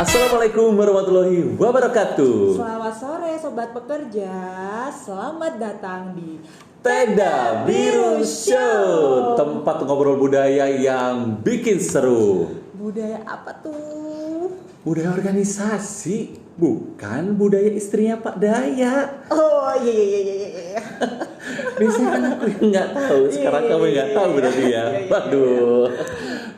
Assalamualaikum warahmatullahi wabarakatuh. Selamat sore Sobat Pekerja, selamat datang di Tenda Biru Show, tempat ngobrol budaya yang bikin seru. Budaya apa tuh? Budaya organisasi, bukan budaya istrinya Pak Daya. Oh iya. Biasanya kan aku yang nggak tahu, sekarang kamu yang nggak tahu berarti ya. Waduh.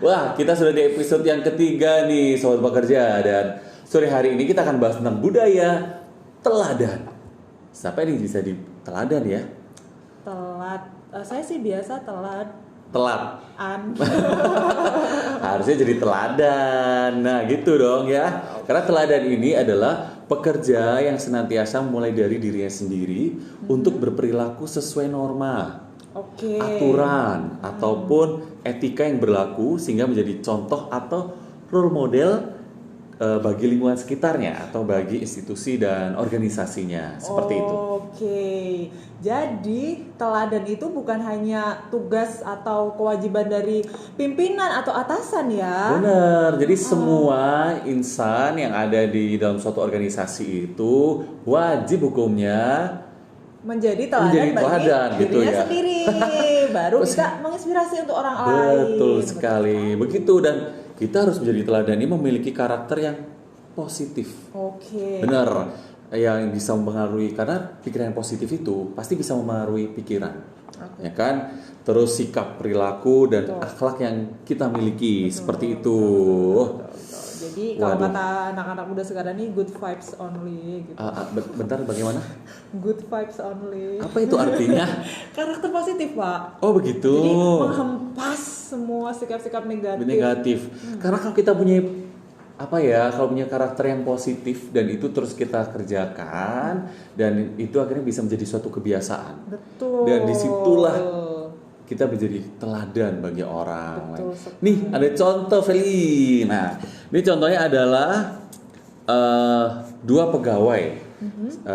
Wah, kita sudah di episode yang ketiga nih Sobat Pekerja, dan sore hari ini kita akan bahas tentang budaya teladan. Siapa ini bisa di teladan ya? Telat, saya sih biasa telat. Telat. An. Harusnya jadi teladan. Nah gitu dong ya. Karena teladan ini adalah pekerja yang senantiasa mulai dari dirinya sendiri untuk berperilaku sesuai norma, Oke. aturan, ataupun etika yang berlaku sehingga menjadi contoh atau role model bagi lingkungan sekitarnya atau bagi institusi dan organisasinya. Seperti itu. Oke. Jadi teladan itu bukan hanya tugas atau kewajiban dari pimpinan atau atasan ya. Benar, jadi semua insan yang ada di dalam suatu organisasi itu wajib hukumnya menjadi teladan bagi gitu dirinya ya. sendiri. Baru kita menginspirasi untuk orang lain. Betul sekali, begitu, dan kita harus menjadi teladan ini memiliki karakter yang positif. Oke. Benar, yang bisa mempengaruhi, karena pikiran yang positif itu pasti bisa mempengaruhi pikiran. Ya kan? Terus sikap, perilaku, dan akhlak yang kita miliki seperti itu. Jadi kalau kata anak-anak muda sekarang ini good vibes only gitu. Bentar, bagaimana? Good vibes only. Apa itu artinya? Karakter positif, Pak. Oh begitu. Jadi menghempas semua sikap-sikap negatif. Karena kalau kita punya kalau punya karakter yang positif dan itu terus kita kerjakan, dan itu akhirnya bisa menjadi suatu kebiasaan. Betul. Dan disitulah kita menjadi teladan bagi orang. Betul. Nih ada contoh, Feli. Nah, ini contohnya adalah dua pegawai.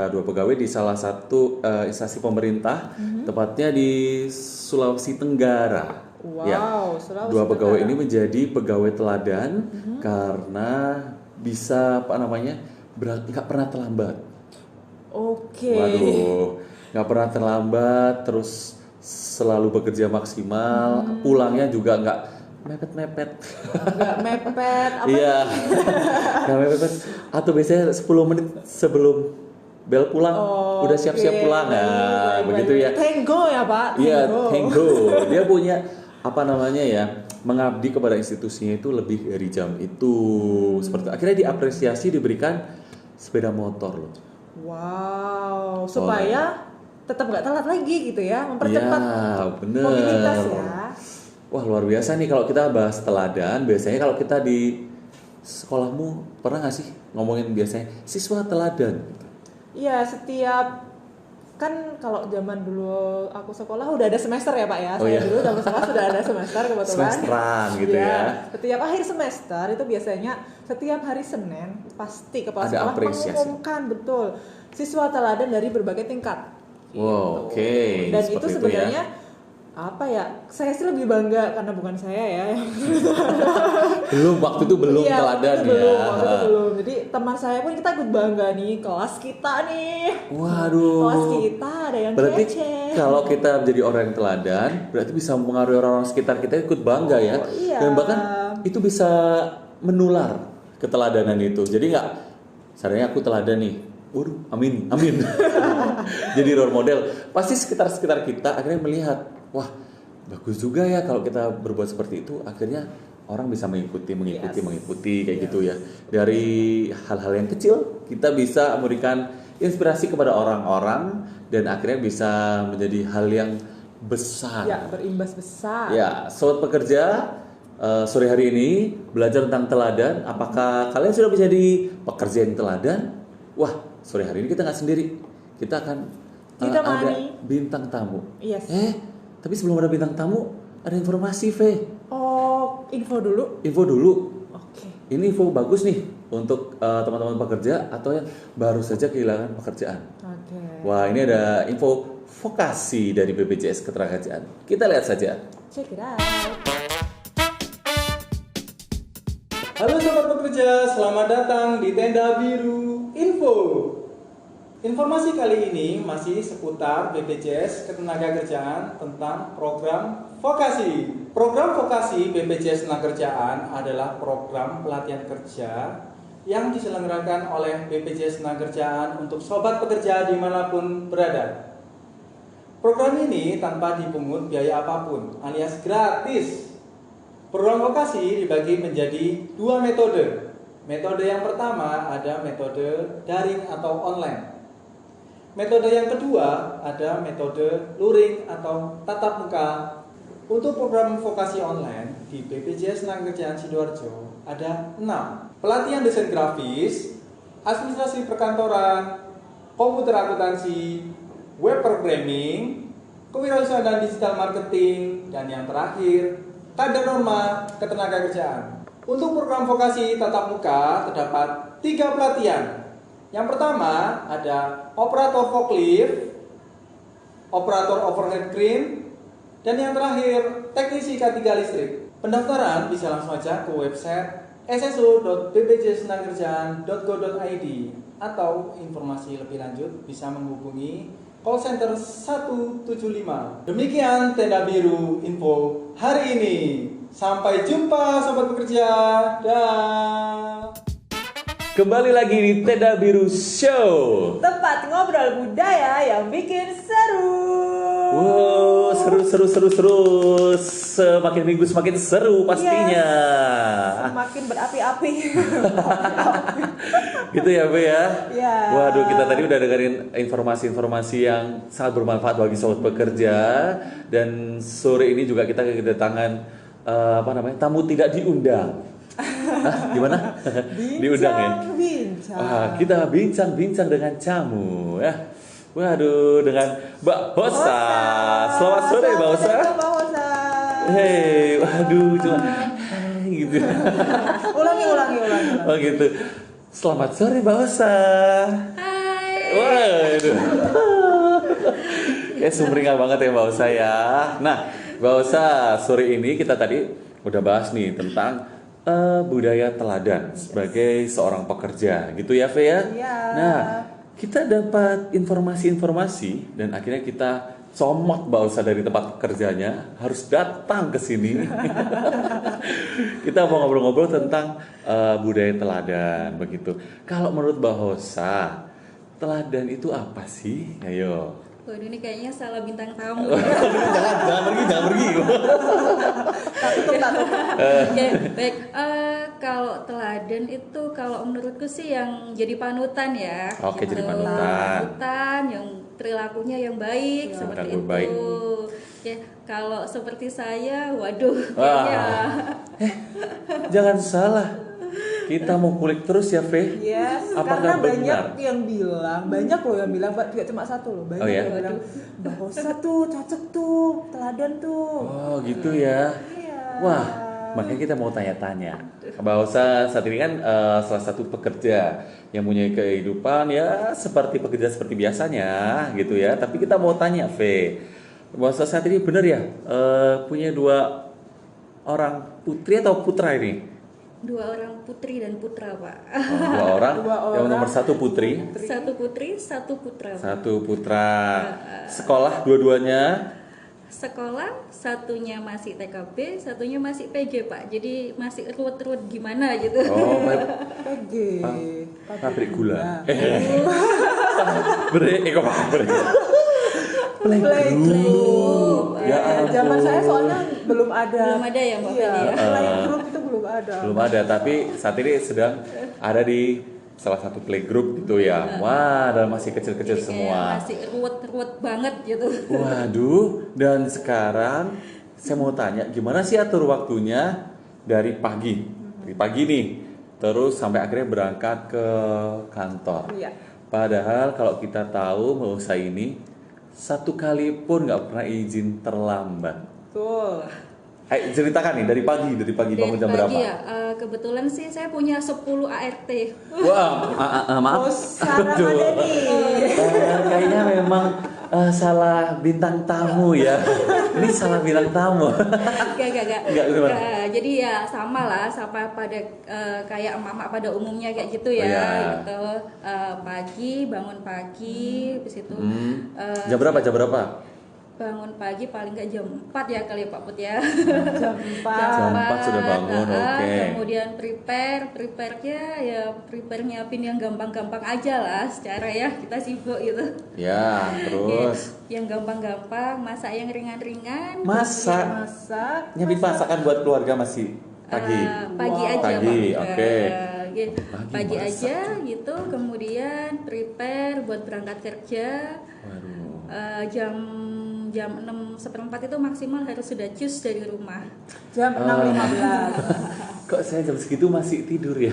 Dua pegawai di salah satu instansi pemerintah, tepatnya di Sulawesi Tenggara. Wow, Sulawesi Dua pegawai Tenggara. ini menjadi pegawai teladan karena bisa nggak pernah terlambat. Oke. Waduh, nggak pernah terlambat, terus selalu bekerja maksimal, pulangnya juga nggak mepet-mepet. Nggak mepet apa? Iya, nggak mepet. Atau biasanya 10 menit sebelum bel pulang udah siap-siap pulang. Nah, begitu ya. Tenggo ya, Pak. Iya, tenggo. Dia punya mengabdi kepada institusinya itu lebih dari jam itu. Seperti akhirnya diapresiasi, diberikan sepeda motor loh. Wow, supaya tetap nggak telat lagi gitu ya, mempercepat bener. mobilitas ya. Wah, luar biasa nih kalau kita bahas teladan. Biasanya kalau kita di sekolahmu pernah nggak sih ngomongin biasanya siswa teladan? Iya, setiap kan kalau zaman dulu aku sekolah udah ada semester ya Pak ya. Saya dulu zaman sekolah sudah ada semester kebetulan. Semesteran gitu ya. Setiap akhir semester itu biasanya setiap hari Senin pasti kepala ada sekolah apresiasi. mengumumkan betul siswa teladan dari berbagai tingkat. Wow, Gitu. oke. Dan Seperti itu sebenarnya saya sih lebih bangga karena bukan saya ya. Waktu itu belum Iya, teladan waktu itu ya. waktu itu belum. Jadi teman saya pun kita ikut bangga nih, kelas kita nih. Waduh. Kelas kita ada yang berarti kece. kalau kita menjadi orang yang teladan, berarti bisa mempengaruhi orang-orang sekitar kita ikut bangga ya. Iya. Dan bahkan itu bisa menular keteladanan itu. Jadi nggak, seandainya aku teladan nih, waduh, amin. Jadi role model. Pasti sekitar kita akhirnya melihat, wah, bagus juga ya kalau kita berbuat seperti itu. Akhirnya orang bisa mengikuti kayak gitu ya. Dari hal-hal yang kecil kita bisa memberikan inspirasi kepada orang-orang dan akhirnya bisa menjadi hal yang besar. Ya, berimbas besar. Ya, sobat pekerja, sore hari ini belajar tentang teladan. Apakah kalian sudah menjadi pekerja yang teladan? Wah, sore hari ini kita nggak sendiri. Kita akan ada bintang tamu. Yes. Tapi sebelum ada bintang tamu, ada informasi, Ve. Oh, info dulu. Oke. Ini info bagus nih untuk teman-teman pekerja atau yang baru saja kehilangan pekerjaan. Oke. Wah, ini ada info vokasi dari BPJS Ketenagakerjaan. Kita lihat saja. Check it out. Halo sobat pekerja, selamat datang di Tenda Biru Info. Informasi kali ini masih seputar BPJS Ketenagakerjaan tentang program vokasi. Program vokasi BPJS Ketenagakerjaan adalah program pelatihan kerja yang diselenggarakan oleh BPJS Ketenagakerjaan untuk sobat pekerja dimanapun berada. Program ini tanpa dipungut biaya apapun, alias gratis. Program vokasi dibagi menjadi dua metode. Metode yang pertama ada metode daring atau online. Metode yang kedua ada metode luring atau tatap muka. Untuk program vokasi online di BPJS Ketenagakerjaan Sidoarjo ada 6. Pelatihan desain grafis, administrasi perkantoran, komputer akuntansi, web programming, kewirausahaan dan digital marketing, dan yang terakhir tanda norma ketenagakerjaan. Untuk program vokasi tatap muka terdapat 3 pelatihan. Yang pertama ada operator forklift, operator overhead crane, dan yang terakhir teknisi K3 listrik. Pendaftaran bisa langsung aja ke website sso.bpjsketenagakerjaan.go.id atau informasi lebih lanjut bisa menghubungi call center 175. Demikian Tenda Biru Info hari ini. Sampai jumpa sobat pekerja. Dah. Kembali lagi di Tenda Biru Show. Tempat ngobrol budaya yang bikin seru. Wow, seru. Semakin minggu semakin seru pastinya. Semakin berapi-api. Gitu ya, Be ya? Ya. Waduh, kita tadi udah dengerin informasi-informasi yang sangat bermanfaat bagi sobat pekerja. Dan sore ini juga kita kedatangan tamu tidak diundang. Hah, gimana? Diundang ya? Bincang. Kita bincang-bincang dengan tamu ya. Waduh, dengan Mbak Hosa. Selamat sore, Mbak Hosa. Mbak Hosa. Hei, waduh, cuma gitu. Ulangi. Oh gitu. Selamat sore, Mbak Hosa. Hai. Waduh. Kayak sumringah banget ya Mbak Hosa ya. Nah, Mbak Hosa, sore ini kita tadi udah bahas nih tentang budaya teladan sebagai seorang pekerja, gitu ya, Fe ya? Iya. Nah, kita dapat informasi-informasi dan akhirnya kita comot Mbak Hosa dari tempat kerjanya, harus datang ke sini. Kita mau ngobrol-ngobrol tentang budaya teladan, begitu. Kalau menurut Mbak Hosa, teladan itu apa sih? Ayo. Waduh, ini kayaknya salah bintang tamu. jangan pergi. Tak tutup. Ya, baik. Kalau teladan itu kalau menurutku sih yang jadi panutan ya. Oke, gitu. jadi panutan. Panutan yang perilakunya yang baik seperti perilaku itu. baik. Ya, kalau seperti saya, waduh, Wah. kayaknya Jangan salah. Kita mau kulik terus ya, Fe. Yes, Apakah karena benar? banyak loh yang bilang, Mbak, tidak cuma satu loh, banyak Oh, ya? yang bilang Mbak Hosa tuh cocok tuh, teladan tuh. Oh, gitu ya. Iya. Wah, makanya kita mau tanya-tanya. Mbak Hosa saat ini kan salah satu pekerja yang punya kehidupan ya seperti pekerja seperti biasanya gitu ya. Tapi kita mau tanya, Fe. Mbak Hosa saat ini benar ya punya 2 orang putri atau putra ini? 2 orang putri dan putra, Pak. Oh, 2 orang. Yang nomor 1 putri, 1 putri, 1 putra, Pak. 1 putra. Sekolah dua-duanya. Sekolah satunya masih TKB, satunya masih PG, Pak. Jadi masih ruwet-ruwet gimana gitu. Oh, PG. pabrik gula. Kok pabrik? Playgroup. Ya ampun. Zaman saya soalnya belum ada. Belum ada ya, Mbak Iya, Feni ya? playgroup itu belum ada. Belum ada, tapi saat ini sedang ada di salah satu playgroup gitu ya. Wah, dan masih kecil-kecil Jadi kayak semua. masih ruwet-ruwet banget gitu. Waduh, dan sekarang saya mau tanya, gimana sih atur waktunya dari pagi? Dari pagi nih, terus sampai akhirnya berangkat ke kantor. Iya. Padahal kalau kita tahu Mbak Usa ini 1 kali pun nggak pernah izin terlambat. Tuh. Ayo ceritakan nih dari pagi bangun jam berapa? Ya, kebetulan sih saya punya 10 ART. Wah, maaf. Oh, Sarah Madani. Kayaknya memang Salah bintang tamu ya. Ini salah bintang tamu. Gak. Nggak, gimana? Jadi ya sama lah, sama pada kayak emak-emak pada umumnya kayak gitu ya. Oh, ya. Gitu. Pagi, bangun pagi, habis itu Jam berapa? bangun pagi paling nggak jam 4 ya kali Pak Put ya. Jam 4. Jam 4 sudah bangun, oke. Kemudian prepare-nya ya prepare nyiapin yang gampang-gampang aja lah secara ya kita sibuk gitu. Ya, terus Yang gampang-gampang, masak yang ringan-ringan. masak. Masak. Nyiapin masakan buat keluarga masih pagi. Pagi Wow. aja Pagi, Pak. oke. Gitu. Pagi Pagi masak. aja gitu, kemudian prepare buat berangkat kerja. Waduh. Jam 6:15 itu maksimal harus sudah cus dari rumah. Jam 6.15. Kok saya jam segitu masih tidur ya?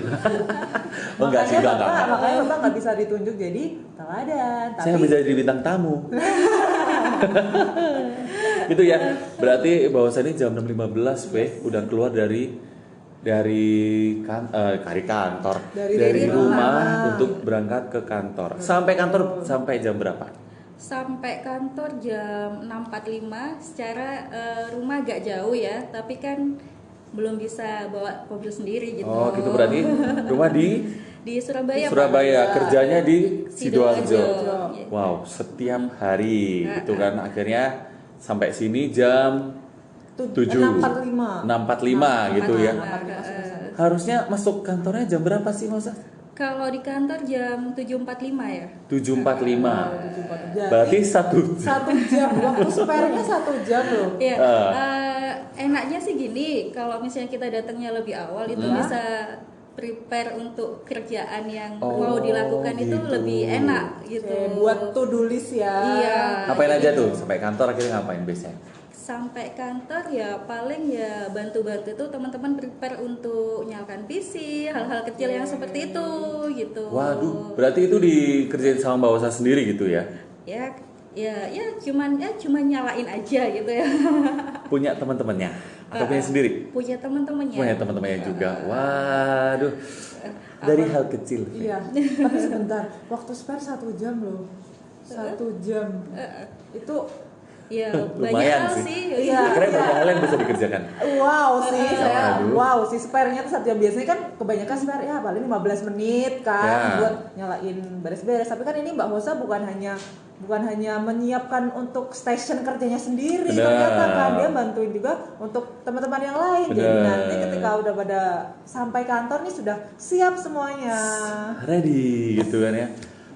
Oh enggak sih, enggak. Makanya Bapak nggak bisa ditunjuk jadi teladan. Saya Tapi bisa jadi bintang tamu. Gitu ya. Berarti bahwasannya jam 6.15 udah keluar dari kantor. Dari rumah untuk berangkat ke kantor. Sampai kantor sampai jam berapa? Sampai kantor jam 6.45. Secara rumah agak jauh ya, tapi kan belum bisa bawa mobil sendiri gitu. Oh, gitu berarti rumah di Surabaya. Pak. Surabaya, kerjanya di Sidoarjo. Sidoarjo. Wow, setiap hari gitu kan akhirnya sampai sini jam 7. 6.45. 6.45 gitu ya. 6.45 selesai. Harusnya masuk kantornya jam berapa sih, Mas? Kalau di kantor jam 7.45 ya. 7.45. Jadi, Berarti 1 jam. 1 jam, waktu spare-nya 1 jam loh. Iya. Enaknya sih gini, kalau misalnya kita datangnya lebih awal itu bisa prepare untuk kerjaan yang mau dilakukan itu gitu. lebih enak gitu. Oke, buat to-do list ya. Iya. Ngapain aja tuh? Sampai kantor akhirnya ngapain biasanya? Sampai kantor ya paling ya bantu-bantu itu teman-teman prepare untuk nyalakan PC, hal-hal kecil yang seperti itu gitu. Waduh, berarti itu dikerjain sama Mbak Osa sendiri gitu ya? Ya cuman nyalain aja gitu ya. Punya teman-temannya atau punya sendiri? Punya teman-temannya. Punya teman-temannya juga. Waduh. Dari hal kecil. Iya, tapi sebentar, waktu spare 1 jam loh. 1 jam. Itu Ya Lumayan banyak hal sih. sih. Iya. Akhirnya banyak hal yang bisa dikerjakan. wow sih, Aduh. wow sih spare-nya tuh 1 jam. Biasanya kan kebanyakan spare ya paling 15 menit kan Ya. buat nyalain beres-beres. Tapi kan ini Mbak Hosa bukan hanya menyiapkan untuk station kerjanya sendiri, Benar. ternyata kan dia bantuin juga untuk teman-teman yang lain. Jadi Benar. nanti ketika udah pada sampai kantor nih sudah siap semuanya. Ready gitu kan ya.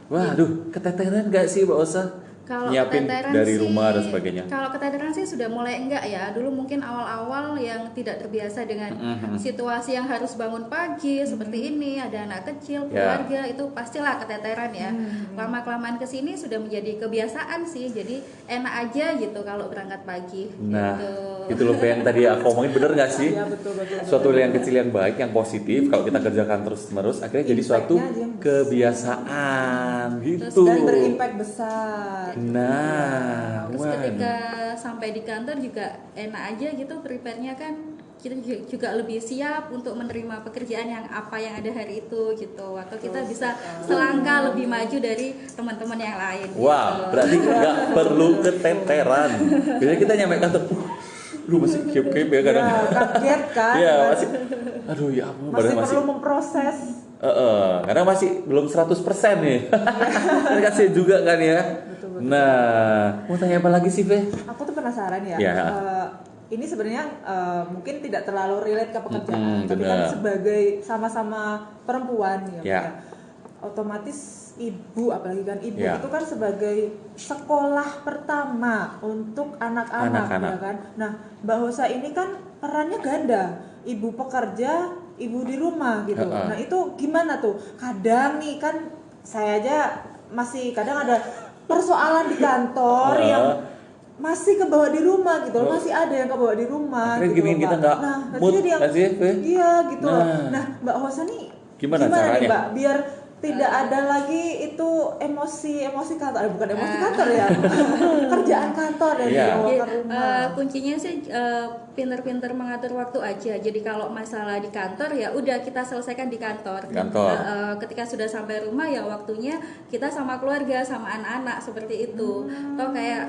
Waduh, keteteran gak sih Mbak Osa? Kalau Nyiapin keteteran dari sih- rumah dan sebagainya. Kalau keteteran sih sudah mulai enggak ya. Dulu mungkin awal-awal yang tidak terbiasa dengan situasi yang harus bangun pagi seperti ini, ada anak kecil, Ya. keluarga, itu pastilah keteteran ya. Lama-kelamaan kesini sudah menjadi kebiasaan sih. Jadi enak aja gitu kalau berangkat pagi. Nah, gitu. itu loh yang tadi aku omongin, bener gak sih? Iya betul. Suatu yang kecil yang baik, yang positif, kalau kita kerjakan terus-menerus akhirnya jadi suatu Impact-nya aja yang kebiasaan gitu. Dan berimpact besar. Nah, Terus waduh. ketika sampai di kantor juga enak aja gitu, prepare-nya kan kita juga lebih siap untuk menerima pekerjaan yang apa yang ada hari itu gitu, atau kita bisa selangkah lebih maju dari teman-teman yang lain. Wah, gitu. berarti nggak perlu keteteran. Biasanya kita nyampe kantor, lu masih kiep-kiep ya kadang. Ya, kaget kan. Iya, masih. Aduh ya ampun, Masih padahal perlu memproses. karena masih belum 100% nih. Kan kasihan juga kan ya. Nah, mau tanya apa lagi sih, Fe? Aku tuh penasaran ya. Ya. Ini sebenarnya mungkin tidak terlalu relate ke pekerjaan, tapi benar. kan sebagai sama-sama perempuan ya, Ya. Pak, otomatis ibu, apalagi kan ibu Ya. itu kan sebagai sekolah pertama untuk anak-anak, Anak-anak. ya kan. Nah, Mbak Hosa ini kan perannya ganda, ibu pekerja, ibu di rumah gitu. Heeh. Nah itu gimana tuh? Kadang nih kan saya aja masih kadang ada persoalan di kantor yang masih kebawa di rumah gitu loh, masih ada yang kebawa di rumah. Akhirnya gitu gini loh, kita Pak. nggak nah, mood jadi nggak sih, Fe? iya gitu loh. Nah. Nah, Mbak Hosa nih Gimana nih caranya? Mbak biar tidak ada lagi itu emosi kantor, bukan emosi kantor ya, kerjaan kantor dan Iya. dibawa ke Jadi, rumah. kuncinya sih pinter-pinter mengatur waktu aja. Jadi kalau masalah di kantor ya udah kita selesaikan di kantor. Kantor. Ketika sudah sampai rumah ya waktunya kita sama keluarga, sama anak-anak seperti itu. Toh kayak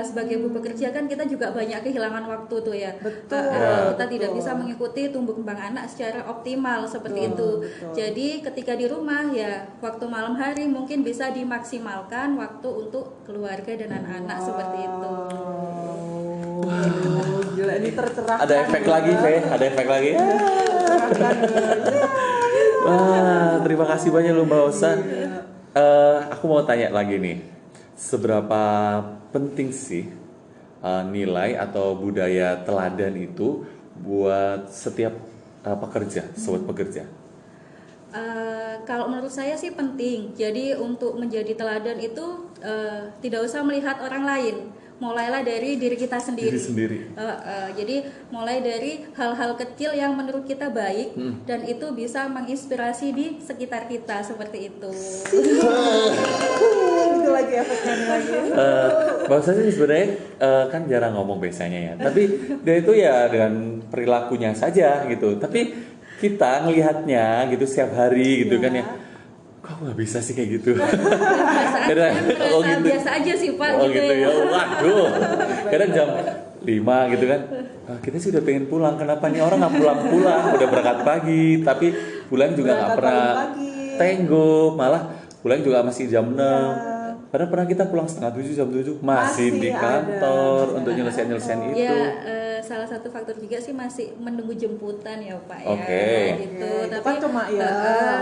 sebagai ibu pekerja kan kita juga banyak kehilangan waktu tuh ya. Betul. Kita tidak Betul. bisa mengikuti tumbuh kembang anak secara optimal seperti Betul, itu. betul. Jadi ketika di rumah ya waktu malam hari mungkin bisa dimaksimalkan waktu untuk keluarga dan anak-anak seperti itu. Wow, gila ini tercerahkan. Ada efek lagi, ya. Fe? Ada efek lagi? Tercerahkan, ya. Wah, terima kasih banyak lu Mbak Osa. Aku mau tanya lagi nih, seberapa penting sih nilai atau budaya teladan itu buat setiap pekerja, sobat pekerja? Kalau menurut saya sih penting. Jadi untuk menjadi teladan itu tidak usah melihat orang lain. Mulailah dari diri kita sendiri. Diri sendiri. Jadi mulai dari hal-hal kecil yang menurut kita baik dan itu bisa menginspirasi di sekitar kita seperti itu. Itu lagi efeknya lagi. Mbak Osa sih sebenarnya kan jarang ngomong biasanya ya, tapi dia itu ya dengan perilakunya saja gitu. Tapi kita ngelihatnya gitu setiap hari gitu kan ya, kok nggak bisa sih kayak gitu? Kadang, Biasa aja sih Pak. Oh gitu ya, waduh. Kadang jam 5 gitu kan, kita sih udah pengen pulang. Kenapa nih orang nggak pulang-pulang? Udah berangkat pagi, tapi pulang juga nggak Berangkat pernah pagi. tenggo, malah pulang juga masih jam 6. Padahal pernah kita pulang setengah 7, jam 7 masih di Masih kantor ada. untuk nyelesain itu. Ya, salah satu faktor juga sih masih menunggu jemputan ya Pak ya. Oke. Gitu. Oke, itu Tapi kan cuma ya.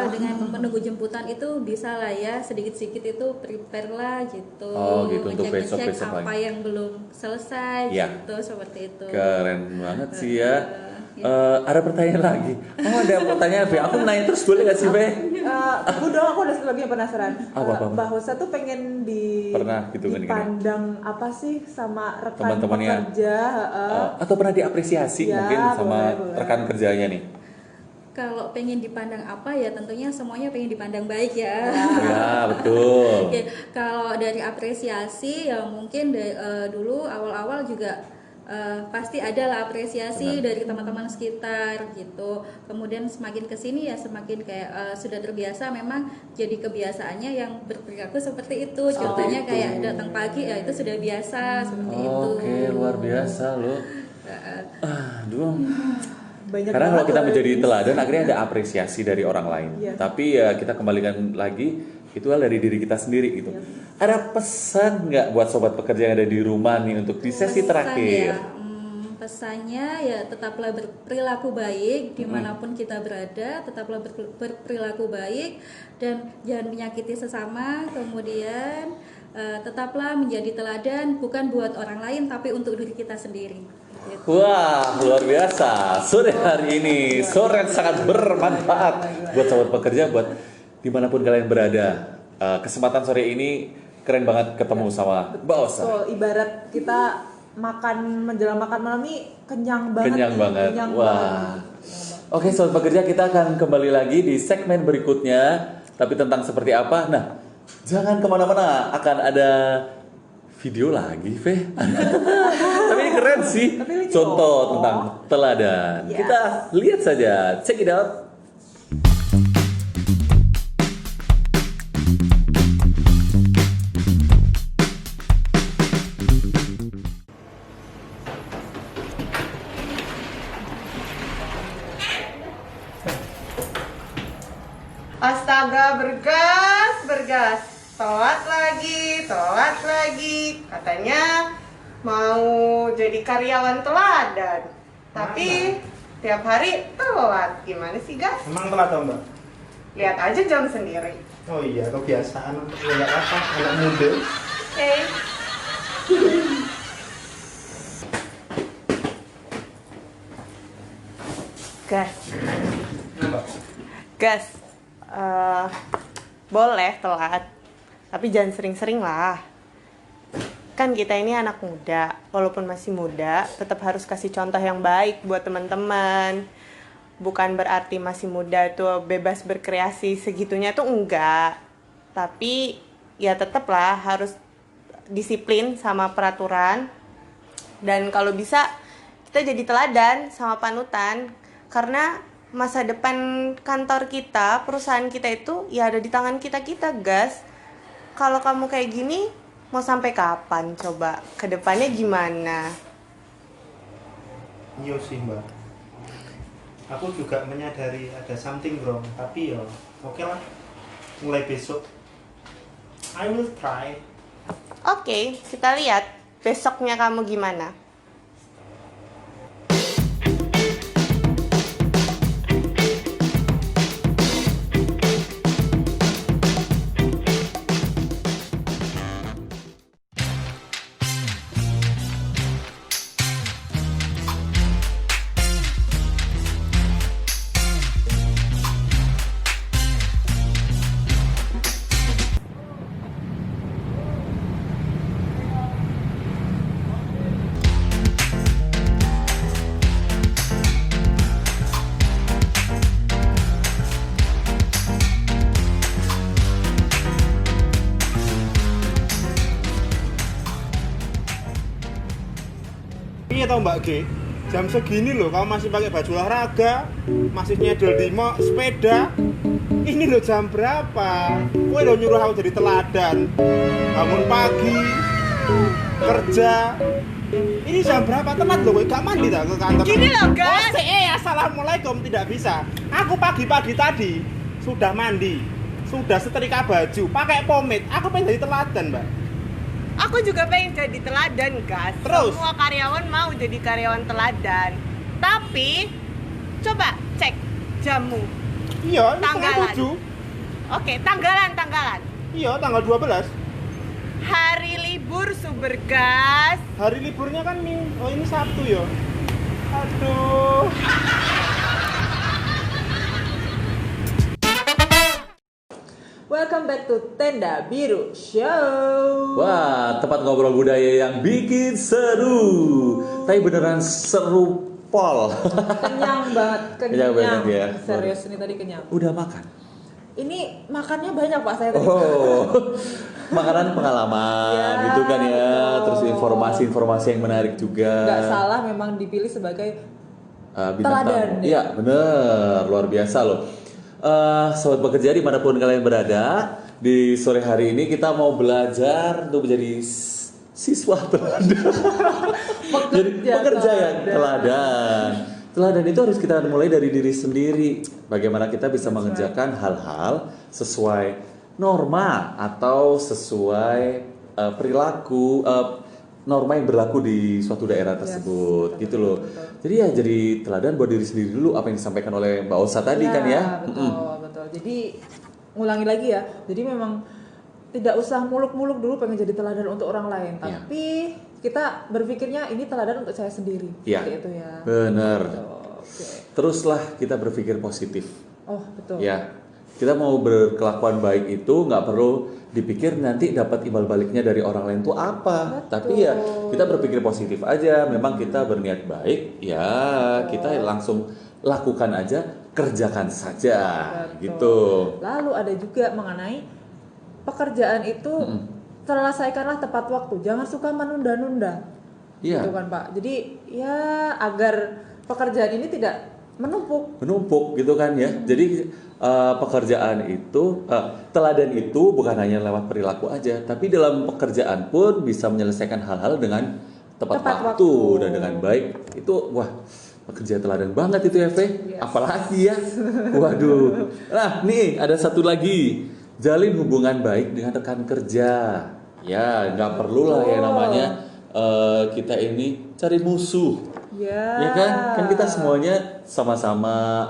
dengan menunggu jemputan itu bisa lah ya sedikit-sedikit itu prepare lah gitu. Oh, gitu, untuk Ngecek-ngecek besok-besok apa lagi. yang belum selesai Ya. gitu seperti itu. Keren banget sih ya. Ada pertanyaan lagi. Oh ada pertanyaan, Be. Aku nanya terus boleh gak sih, Be? Tunggu dong, aku ada satu lagi yang penasaran. Apa? Mbak Hosa tuh pengen Pernah gitu kan, dipandang apa sih sama rekan Teman-temannya. pekerja? Atau pernah diapresiasi Ya, mungkin sama boleh. rekan kerjanya nih? Kalau pengen dipandang apa ya tentunya semuanya pengen dipandang baik ya. Ya betul. Oke, kalau dari apresiasi ya mungkin dulu awal-awal juga pasti ada lah apresiasi dari teman-teman sekitar gitu. Kemudian semakin kesini ya semakin kayak sudah terbiasa, memang jadi kebiasaannya yang berperilaku seperti itu. Contohnya kayak datang pagi ya itu sudah biasa seperti itu. Oke, luar biasa loh. Aduh. Banyak Karena kalau banget kita loh. menjadi teladan akhirnya ada apresiasi dari orang lain. Iya. Tapi ya kita kembalikan lagi itu dari diri kita sendiri gitu. Ada pesan nggak buat sobat pekerja yang ada di rumah nih untuk di sesi Pesan terakhir? ya, pesannya ya tetaplah berperilaku baik dimanapun kita berada, tetaplah berperilaku baik dan jangan menyakiti sesama. Kemudian tetaplah menjadi teladan bukan buat orang lain tapi untuk diri kita sendiri. Gitu. Wah, luar biasa. Sore hari ini, sore yang sangat bermanfaat buat sobat pekerja, buat dimanapun kalian berada. Kesempatan sore ini keren banget ketemu sama Mbak Osa. So, ibarat kita menjelang makan malam nih kenyang banget. Kenyang nih, banget. kenyang Wah. banget. Oke, sobat pekerja, kita akan kembali lagi di segmen berikutnya. Tapi tentang seperti apa? Nah, jangan kemana-mana. Akan ada video lagi, Fe. Tapi ini keren sih. Tapi lucu. Contoh tentang teladan. Ya. Kita lihat saja. Check it out. Astaga, bergas. Telat lagi. Katanya mau jadi karyawan teladan. Tapi tiap hari telat. Gimana sih, Gas? Emang telat tau Mbak? Lihat aja jam sendiri. Oh iya, kebiasaan. Ya nggak apa, anak muda. Oke. Gas. Mbak. Gas. Boleh telat. Tapi jangan sering-sering lah. Kan kita ini anak muda, walaupun masih muda, tetap harus kasih contoh yang baik buat teman-teman. bukan berarti masih muda tuh bebas berkreasi segitunya tuh enggak. Tapi ya tetaplah harus disiplin sama peraturan. Dan kalau bisa kita jadi teladan sama panutan, karena masa depan kantor kita, perusahaan kita itu ya ada di tangan kita-kita, guys. Kalau kamu kayak gini, mau sampai kapan coba? Kedepannya gimana? Iya sih mbak, aku juga menyadari ada something wrong, tapi ya oke lah, mulai besok I will try. Oke, kita lihat besoknya kamu gimana. Iya tau mbak G, jam segini loh kamu masih pakai baju olahraga, masih nyedol di sepeda. Ini loh jam berapa? Kowe lo nyuruh aku jadi teladan, bangun pagi, kerja. Ini jam berapa? Telat loh, kowe gak mandi tak ke kantor? Gini loh, guys. Assalamualaikum, tidak bisa. Aku pagi-pagi tadi sudah mandi, sudah setrika baju, pakai pomade. Aku pengen jadi teladan mbak. Aku juga pengen jadi teladan, guys. Terus? Semua karyawan mau jadi karyawan teladan. Tapi coba cek jammu. Iya, ini Tanggalan. setengah 7. Oke, tanggalan. Iya, tanggal 12. Hari libur super gas. Hari liburnya kan nih, oh ini Sabtu ya. Aduh. Welcome back to Tenda Biru Show. Wah, tempat ngobrol budaya yang bikin seru. Tapi beneran seru pol. Kenyang banget, Kenyang banget ya. Serius ini tadi kenyang. Udah makan? Ini makannya banyak Pak saya tadi. Oh, makanan pengalaman Ya, gitu kan ya. betul. Terus informasi-informasi yang menarik juga. Nggak salah memang dipilih sebagai Bintang teladan, tamu. ya. Iya, bener. Luar biasa loh. Sobat bekerja dimanapun kalian berada, di sore hari ini kita mau belajar untuk menjadi siswa teladan. Jadi pekerja yang teladan. Teladan itu harus kita mulai dari diri sendiri. Bagaimana kita bisa mengerjakan hal-hal sesuai norma atau sesuai perilaku norma yang berlaku di suatu daerah tersebut, gitu loh. Betul. Jadi ya jadi teladan buat diri sendiri dulu apa yang disampaikan oleh Mbak Osa tadi kan ya. Betul. Jadi ngulangi lagi ya. Jadi memang tidak usah muluk-muluk dulu pengen jadi teladan untuk orang lain, Iya. tapi kita berpikirnya ini teladan untuk saya sendiri. Iya. Seperti itu ya. Bener. Oke. Teruslah kita berpikir positif. Oh, betul. Ya, kita mau berkelakuan baik itu nggak perlu dipikir nanti dapat imbal baliknya dari orang lain itu apa. Betul. Tapi ya kita berpikir positif aja. Memang kita berniat baik, ya kita langsung lakukan aja, kerjakan saja, Betul. gitu. Lalu ada juga mengenai pekerjaan itu selesaikanlah tepat waktu. Jangan suka menunda-nunda. Iya. Gitu kan Pak. Jadi ya agar pekerjaan ini tidak Menumpuk gitu kan ya. Jadi pekerjaan itu teladan itu bukan hanya lewat perilaku aja, tapi dalam pekerjaan pun bisa menyelesaikan hal-hal dengan tepat waktu dan dengan baik. Itu wah, pekerja teladan banget itu ya, Fe. Yes. Apalagi ya. Waduh. Nah, nih ada satu lagi. Jalin hubungan baik dengan rekan kerja. Ya, nggak perlu lah ya namanya kita ini cari musuh. Ya kan kita semuanya sama-sama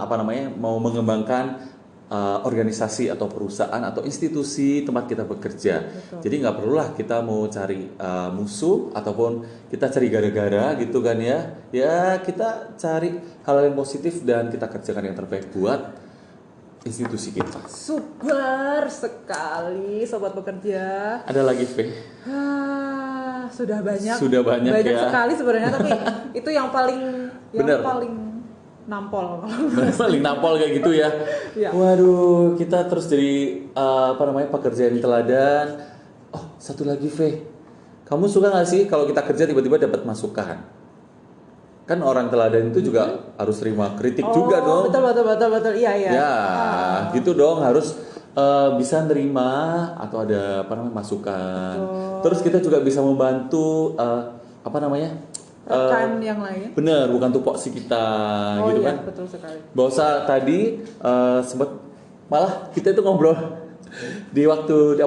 mau mengembangkan organisasi atau perusahaan atau institusi tempat kita bekerja. Betul. Jadi nggak perlulah kita mau cari musuh ataupun kita cari gara-gara gitu kan ya. Ya kita cari hal yang positif dan kita kerjakan yang terbaik buat institusi kita. Super sekali sobat bekerja. Ada lagi, Fe? Sudah banyak Sudah banyak ya. sekali sebenarnya, tapi itu yang paling Bener. paling nampol. Paling nampol kayak gitu ya. Iya. Waduh, kita terus jadi pekerja yang teladan. Oh, satu lagi V. Kamu suka nggak sih kalau kita kerja tiba-tiba dapat masukan? Kan orang teladan itu juga harus terima kritik juga dong. Betul. Iya. Ya, gitu dong, harus bisa nerima atau ada masukan. Terus kita juga bisa membantu rekan yang lain. bener, bukan tupoksi kita gitu iya, kan. betul sekali. Bahwa tadi sempat malah kita itu ngobrol di waktu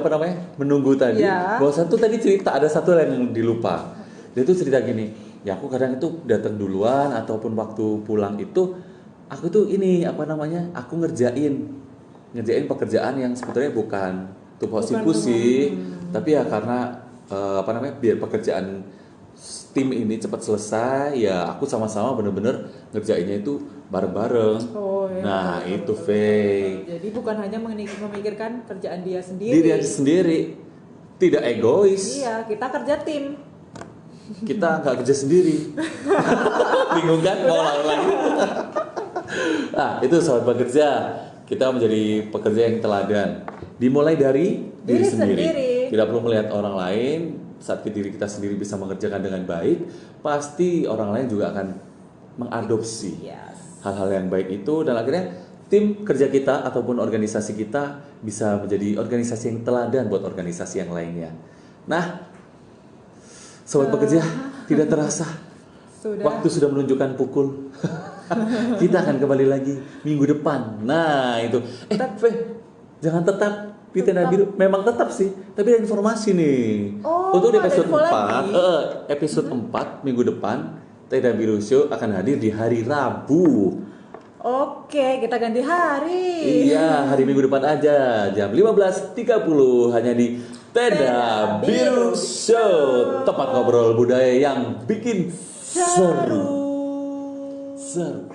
menunggu tadi. Iya. Bahwa tuh tadi cerita ada satu yang dilupa. Dia tuh cerita gini, ya aku kadang itu datang duluan ataupun waktu pulang itu aku tuh aku ngerjain pekerjaan yang sebetulnya bukan tupoksiku sih, tapi ya karena biar pekerjaan tim ini cepat selesai, ya aku sama-sama bener-bener ngerjainnya itu bareng-bareng. Oh, iya, Nah itu betul. Faye. Jadi bukan hanya memikirkan kerjaan dia sendiri. Diri sendiri, tidak egois. Iya, kita kerja tim. Kita nggak kerja sendiri. Bingung kan? Mau ulang lagi? Nah itu sobat pekerja, kita menjadi pekerja yang teladan. Dimulai dari diri sendiri. Tidak perlu melihat orang lain. Saat diri kita sendiri bisa mengerjakan dengan baik, pasti orang lain juga akan mengadopsi hal-hal yang baik itu, dan akhirnya tim kerja kita ataupun organisasi kita bisa menjadi organisasi yang teladan buat organisasi yang lainnya. Nah, sobat pekerja, tidak terasa waktu sudah menunjukkan pukul. Kita akan kembali lagi minggu depan. Nah itu, jangan tetap di Tenda Biru. Memang tetap sih, tapi ada informasi nih. Untuk di episode 4, episode 4 minggu depan, Tenda Biru Show akan hadir di hari Rabu. Oke, kita ganti hari. Iya, hari Minggu depan aja, jam 15.30 hanya di Tenda Biru Show. Tempat ngobrol budaya yang bikin seru. Seru.